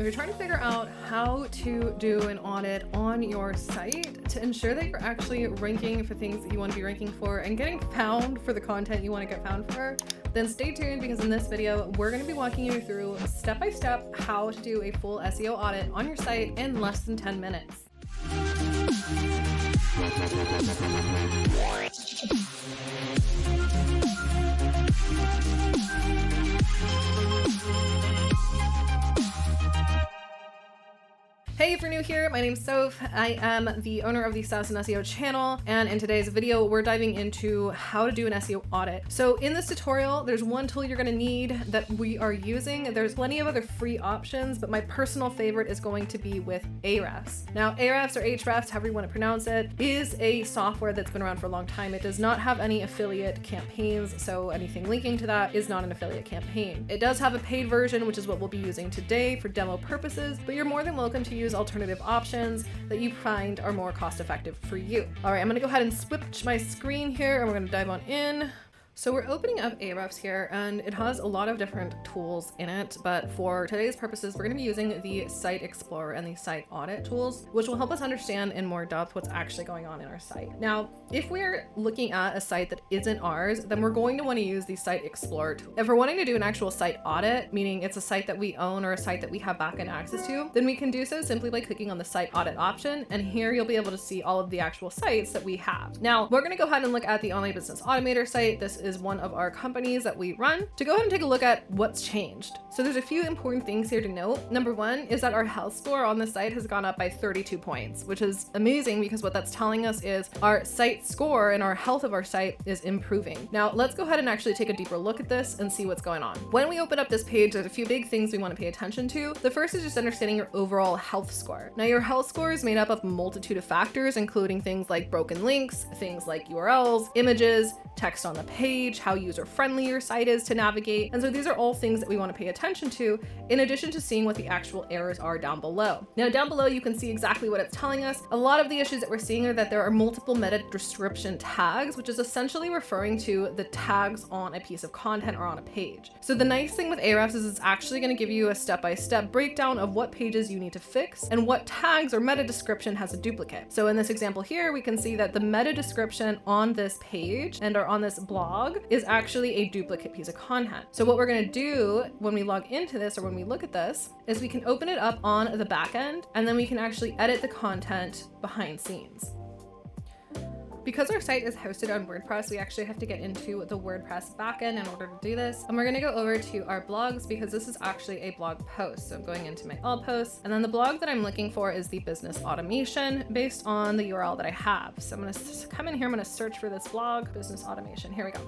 If you're trying to figure out how to do an audit on your site to ensure that you're actually ranking for things that you want to be ranking for and getting found for the content you want to get found for, then stay tuned, because in this video, we're going to be walking you through step-by-step how to do a full SEO audit on your site in less than 10 minutes. Hey, if you're new here, my name's Soph. I am the owner of the SaaS and SEO channel, and in today's video, we're diving into how to do an SEO audit. So in this tutorial, there's one tool you're gonna need that we are using. There's plenty of other free options, but my personal favorite is going to be with Ahrefs. Now, Ahrefs or Ahrefs, however you want to pronounce it, is a software that's been around for a long time. It does not have any affiliate campaigns, so anything linking to that is not an affiliate campaign. It does have a paid version, which is what we'll be using today for demo purposes, but you're more than welcome to use alternative options that you find are more cost effective for you. All right, I'm gonna go ahead and switch my screen here and we're gonna dive on in. So we're opening up Ahrefs here, and it has a lot of different tools in it, but for today's purposes, we're going to be using the Site Explorer and the Site Audit tools, which will help us understand in more depth what's actually going on in our site. Now, if we're looking at a site that isn't ours, then we're going to want to use the Site Explorer tool. If we're wanting to do an actual site audit, meaning it's a site that we own or a site that we have backend access to, then we can do so simply by clicking on the Site Audit option, and here you'll be able to see all of the actual sites that we have. Now, we're going to go ahead and look at the Online Business Automator site. This is one of our companies that we run, to go ahead and take a look at what's changed. So there's a few important things here to note. Number one is that our health score on the site has gone up by 32 points, which is amazing because what that's telling us is our site score and our health of our site is improving. Now let's go ahead and actually take a deeper look at this and see what's going on. When we open up this page, there's a few big things we want to pay attention to. The first is just understanding your overall health score. Now your health score is made up of a multitude of factors, including things like broken links, things like URLs, images, text on the page, how user-friendly your site is to navigate. And so these are all things that we want to pay attention to, in addition to seeing what the actual errors are down below. Now down below, you can see exactly what it's telling us. A lot of the issues that we're seeing are that there are multiple meta description tags, which is essentially referring to the tags on a piece of content or on a page. So the nice thing with Ahrefs is it's actually going to give you a step-by-step breakdown of what pages you need to fix and what tags or meta description has a duplicate. So in this example here, we can see that the meta description on this page and on this blog is actually a duplicate piece of content. So what we're going to do when we log into this or when we look at this is we can open it up on the back end, and then we can actually edit the content behind scenes. Because our site is hosted on WordPress, we actually have to get into the WordPress backend in order to do this. And we're going to go over to our blogs because this is actually a blog post. So I'm going into my all posts, and then the blog that I'm looking for is the business automation based on the URL that I have. So I'm going to come in here. I'm going to search for this blog, business automation. Here we go.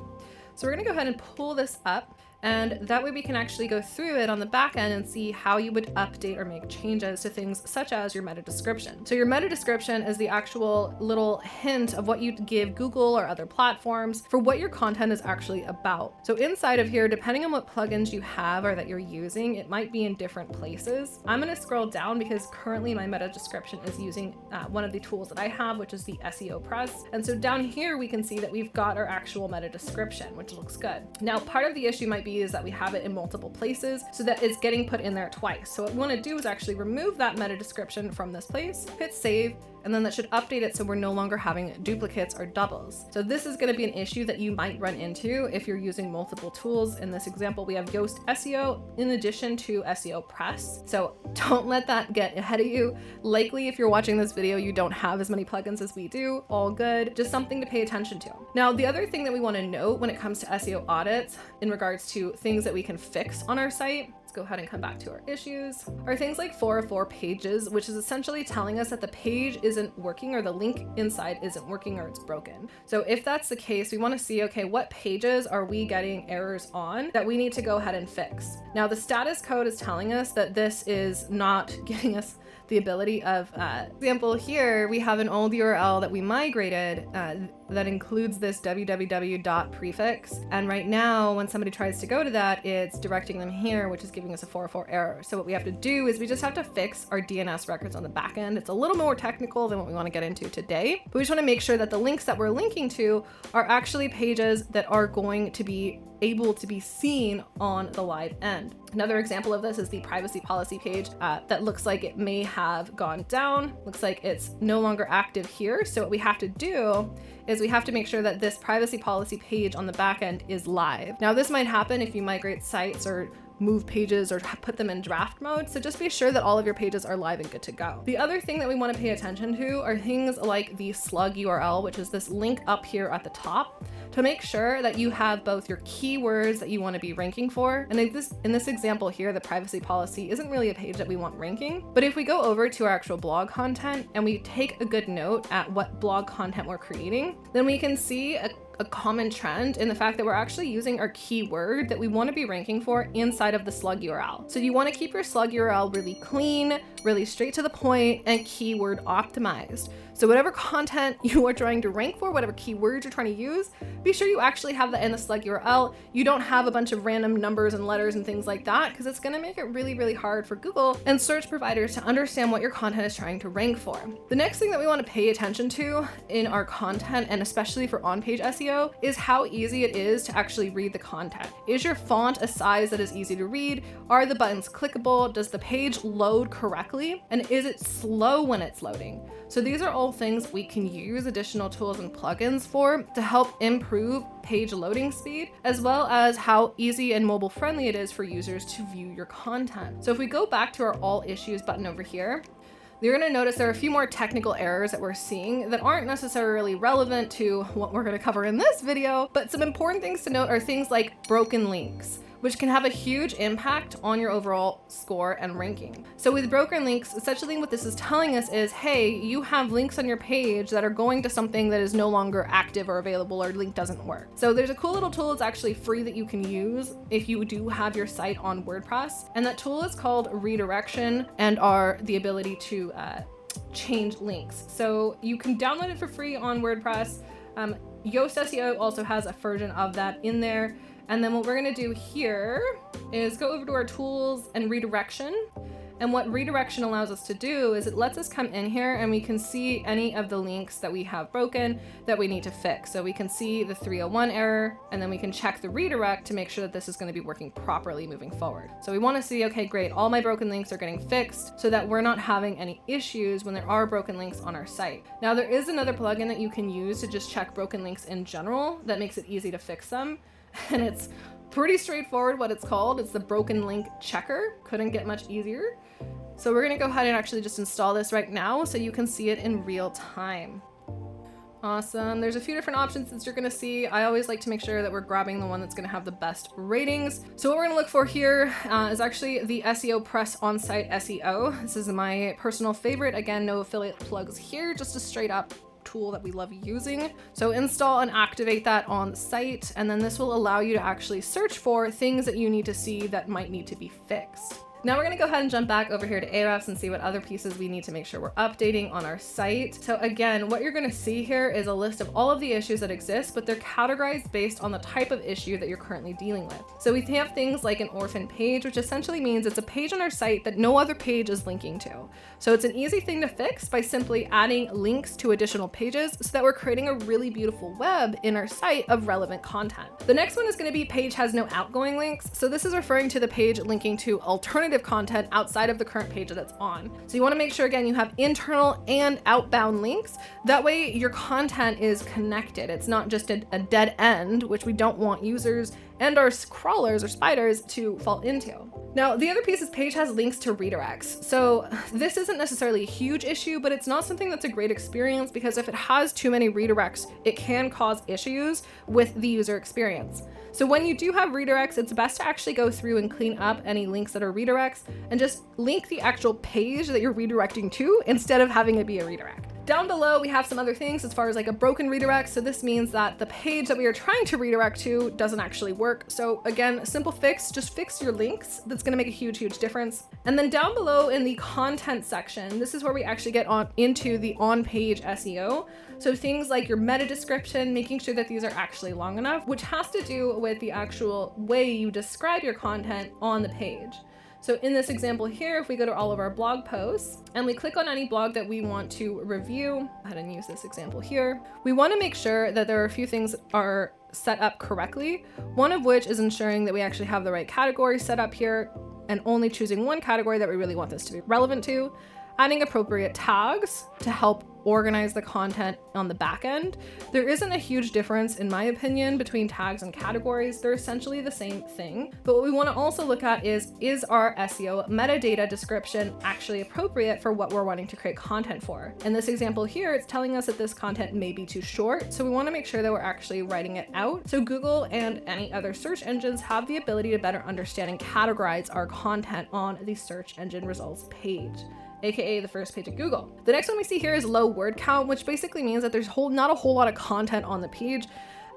So we're going to go ahead and pull this up, and that way we can actually go through it on the back end and see how you would update or make changes to things such as your meta description. So your meta description is the actual little hint of what you'd give Google or other platforms for what your content is actually about. So inside of here, depending on what plugins you have or that you're using, it might be in different places. I'm going to scroll down because currently my meta description is using one of the tools that I have, which is the SEO Press. And so down here, we can see that we've got our actual meta description, which looks good. Now, part of the issue might be is that we have it in multiple places so that it's getting put in there twice. So what we want to do is actually remove that meta description from this place, hit save, and then that should update it so we're no longer having duplicates or doubles. So this is going to be an issue that you might run into if you're using multiple tools. In this example, we have Yoast SEO in addition to SEO Press. So don't let that get ahead of you. Likely, if you're watching this video, you don't have as many plugins as we do. All good. Just something to pay attention to. Now, the other thing that we want to note when it comes to SEO audits in regards to things that we can fix on our site, let's go ahead and come back to our issues, are things like 404 pages, which is essentially telling us that the page isn't working or the link inside isn't working or it's broken. So if that's the case, we want to see, okay, what pages are we getting errors on that we need to go ahead and fix? Now, the status code is telling us that this is not giving us the ability of, example here, we have an old URL that we migrated that includes this www.prefix. And right now, when somebody tries to go to that, it's directing them here, which is giving us a 404 error. So what we have to do is we just have to fix our DNS records on the back end. It's a little more technical than what we want to get into today, but we just want to make sure that the links that we're linking to are actually pages that are going to be able to be seen on the live end. Another example of this is the privacy policy page that looks like it may have gone down. Looks like it's no longer active here. So what we have to do is we have to make sure that this privacy policy page on the back end is live. Now this might happen if you migrate sites or move pages or put them in draft mode. So just be sure that all of your pages are live and good to go. The other thing that we want to pay attention to are things like the slug URL, which is this link up here at the top, to make sure that you have both your keywords that you want to be ranking for. And in this example here, the privacy policy isn't really a page that we want ranking, but if we go over to our actual blog content and we take a good note at what blog content we're creating, then we can see a common trend in the fact that we're actually using our keyword that we want to be ranking for inside of the slug URL. So you want to keep your slug URL really clean, really straight to the point, and keyword optimized. So whatever content you are trying to rank for, whatever keywords you're trying to use, be sure you actually have that in the slug URL. You don't have a bunch of random numbers and letters and things like that, because it's going to make it really, really hard for Google and search providers to understand what your content is trying to rank for. The next thing that we want to pay attention to in our content, and especially for on-page SEO, is how easy it is to actually read the content. Is your font a size that is easy to read? Are the buttons clickable? Does the page load correctly? And is it slow when it's loading? So these are all things we can use additional tools and plugins for to help improve page loading speed, as well as how easy and mobile friendly it is for users to view your content. So if we go back to our all issues button over here, you're going to notice there are a few more technical errors that we're seeing that aren't necessarily relevant to what we're going to cover in this video, but some important things to note are things like broken links, which can have a huge impact on your overall score and ranking. So with broken links, essentially what this is telling us is, hey, you have links on your page that are going to something that is no longer active or available, or link doesn't work. So there's a cool little tool that's actually free that you can use if you do have your site on WordPress. And that tool is called redirection, and are the ability to change links. So you can download it for free on WordPress. Yoast SEO also has a version of that in there. And then what we're going to do here is go over to our tools and redirection. And what redirection allows us to do is it lets us come in here and we can see any of the links that we have broken that we need to fix. So we can see the 301 error, and then we can check the redirect to make sure that this is going to be working properly moving forward. So we want to see, okay, great, all my broken links are getting fixed so that we're not having any issues when there are broken links on our site. Now there is another plugin that you can use to just check broken links in general that makes it easy to fix them. And it's pretty straightforward what it's called. It's the broken link checker. Couldn't get much easier. So we're going to go ahead and actually just install this right now so you can see it in real time. Awesome. There's a few different options that you're going to see. I always like to make sure that we're grabbing the one that's going to have the best ratings. So what we're going to look for here is actually the SEO Press On-Site SEO. This is my personal favorite. Again, no affiliate plugs here, just a straight up tool that we love using. So install and activate that on the site, and then this will allow you to actually search for things that you need to see that might need to be fixed. Now we're going to go ahead and jump back over here to Ahrefs and see what other pieces we need to make sure we're updating on our site. So again, what you're going to see here is a list of all of the issues that exist, but they're categorized based on the type of issue that you're currently dealing with. So we have things like an orphan page, which essentially means it's a page on our site that no other page is linking to. So it's an easy thing to fix by simply adding links to additional pages so that we're creating a really beautiful web in our site of relevant content. The next one is going to be page has no outgoing links. So this is referring to the page linking to alternative content outside of the current page that it's on. So you want to make sure, again, you have internal and outbound links. That way your content is connected. It's not just a dead end, which we don't want users and our crawlers or spiders to fall into. Now, the other piece is page has links to redirects. So this isn't necessarily a huge issue, but it's not something that's a great experience, because if it has too many redirects, it can cause issues with the user experience. So when you do have redirects, it's best to actually go through and clean up any links that are redirects and just link the actual page that you're redirecting to instead of having it be a redirect. Down below, we have some other things as far as like a broken redirect. So this means that the page that we are trying to redirect to doesn't actually work. So again, a simple fix, just fix your links. That's going to make a huge, huge difference. And then down below in the content section, this is where we actually get into the on-page SEO. So things like your meta description, making sure that these are actually long enough, which has to do with the actual way you describe your content on the page. So in this example here, if we go to all of our blog posts and we click on any blog that we want to review, go ahead and use this example here. We want to make sure that there are a few things that are set up correctly. One of which is ensuring that we actually have the right category set up here and only choosing one category that we really want this to be relevant to. Adding appropriate tags to help organize the content on the back end. There isn't a huge difference, in my opinion, between tags and categories. They're essentially the same thing. But what we want to also look at is our SEO metadata description actually appropriate for what we're wanting to create content for? In this example here, it's telling us that this content may be too short. So we want to make sure that we're actually writing it out. So Google and any other search engines have the ability to better understand and categorize our content on the search engine results page, aka the first page of Google. The next one we see here is low word count, which basically means that there's not a whole lot of content on the page.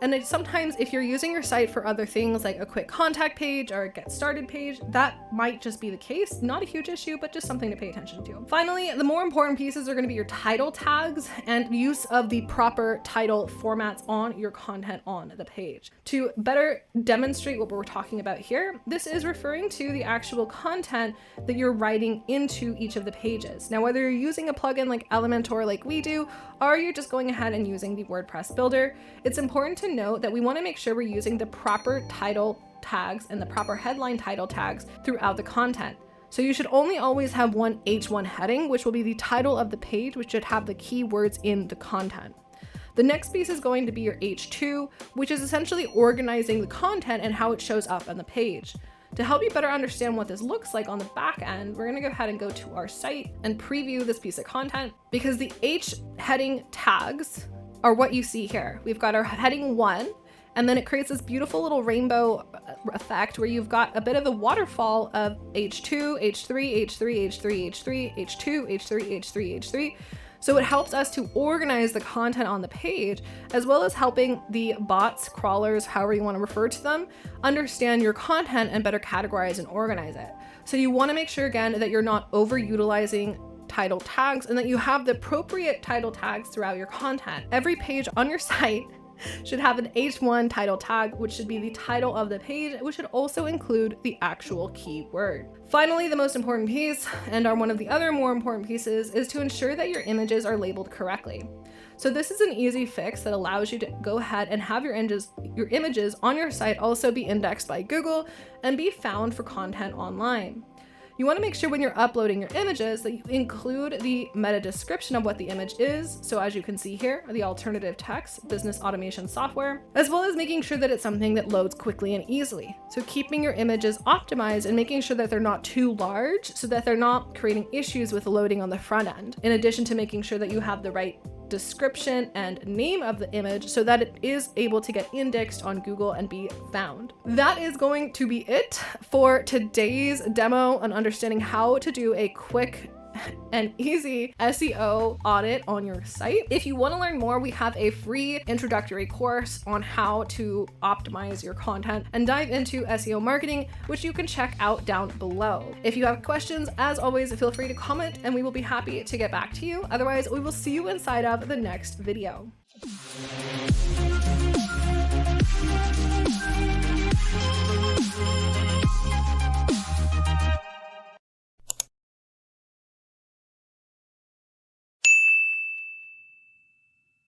And sometimes if you're using your site for other things like a quick contact page or a get started page, that might just be the case. Not a huge issue, but just something to pay attention to. Finally, the more important pieces are going to be your title tags and use of the proper title formats on your content on the page. To better demonstrate what we're talking about here, this is referring to the actual content that you're writing into each of the pages. Now, whether you're using a plugin like Elementor like we do, or you're just going ahead and using the WordPress builder, it's important to note that we want to make sure we're using the proper title tags and the proper headline title tags throughout the content. So you should only always have one H1 heading, which will be the title of the page, which should have the keywords in the content. The next piece is going to be your H2, which is essentially organizing the content and how it shows up on the page. To help you better understand what this looks like on the back end, we're going to go ahead and go to our site and preview this piece of content, because the H heading tags are what you see here. We've got our heading 1, and then it creates this beautiful little rainbow effect where you've got a bit of a waterfall of H2, H3, H3, H3, H3, H2, H3, H3, H3. So it helps us to organize the content on the page, as well as helping the bots, crawlers, however you want to refer to them, understand your content and better categorize and organize it. So you want to make sure, again, that you're not overutilizing title tags and that you have the appropriate title tags throughout your content. Every page on your site should have an H1 title tag, which should be the title of the page, which should also include the actual keyword. Finally, the most important piece, and one of the other more important pieces, is to ensure that your images are labeled correctly. So this is an easy fix that allows you to go ahead and have your images on your site also be indexed by Google and be found for content online. You want to make sure when you're uploading your images that you include the meta description of what the image is. So as you can see here, the alternative text, business automation software, as well as making sure that it's something that loads quickly and easily. So keeping your images optimized and making sure that they're not too large so that they're not creating issues with loading on the front end. In addition to making sure that you have the right description and name of the image so that it is able to get indexed on Google and be found. That is going to be it for today's demo on understanding how to do a quick and easy SEO audit on your site. If you want to learn more, we have a free introductory course on how to optimize your content and dive into SEO marketing, which you can check out down below. If you have questions, as always, feel free to comment and we will be happy to get back to you. Otherwise, we will see you inside of the next video.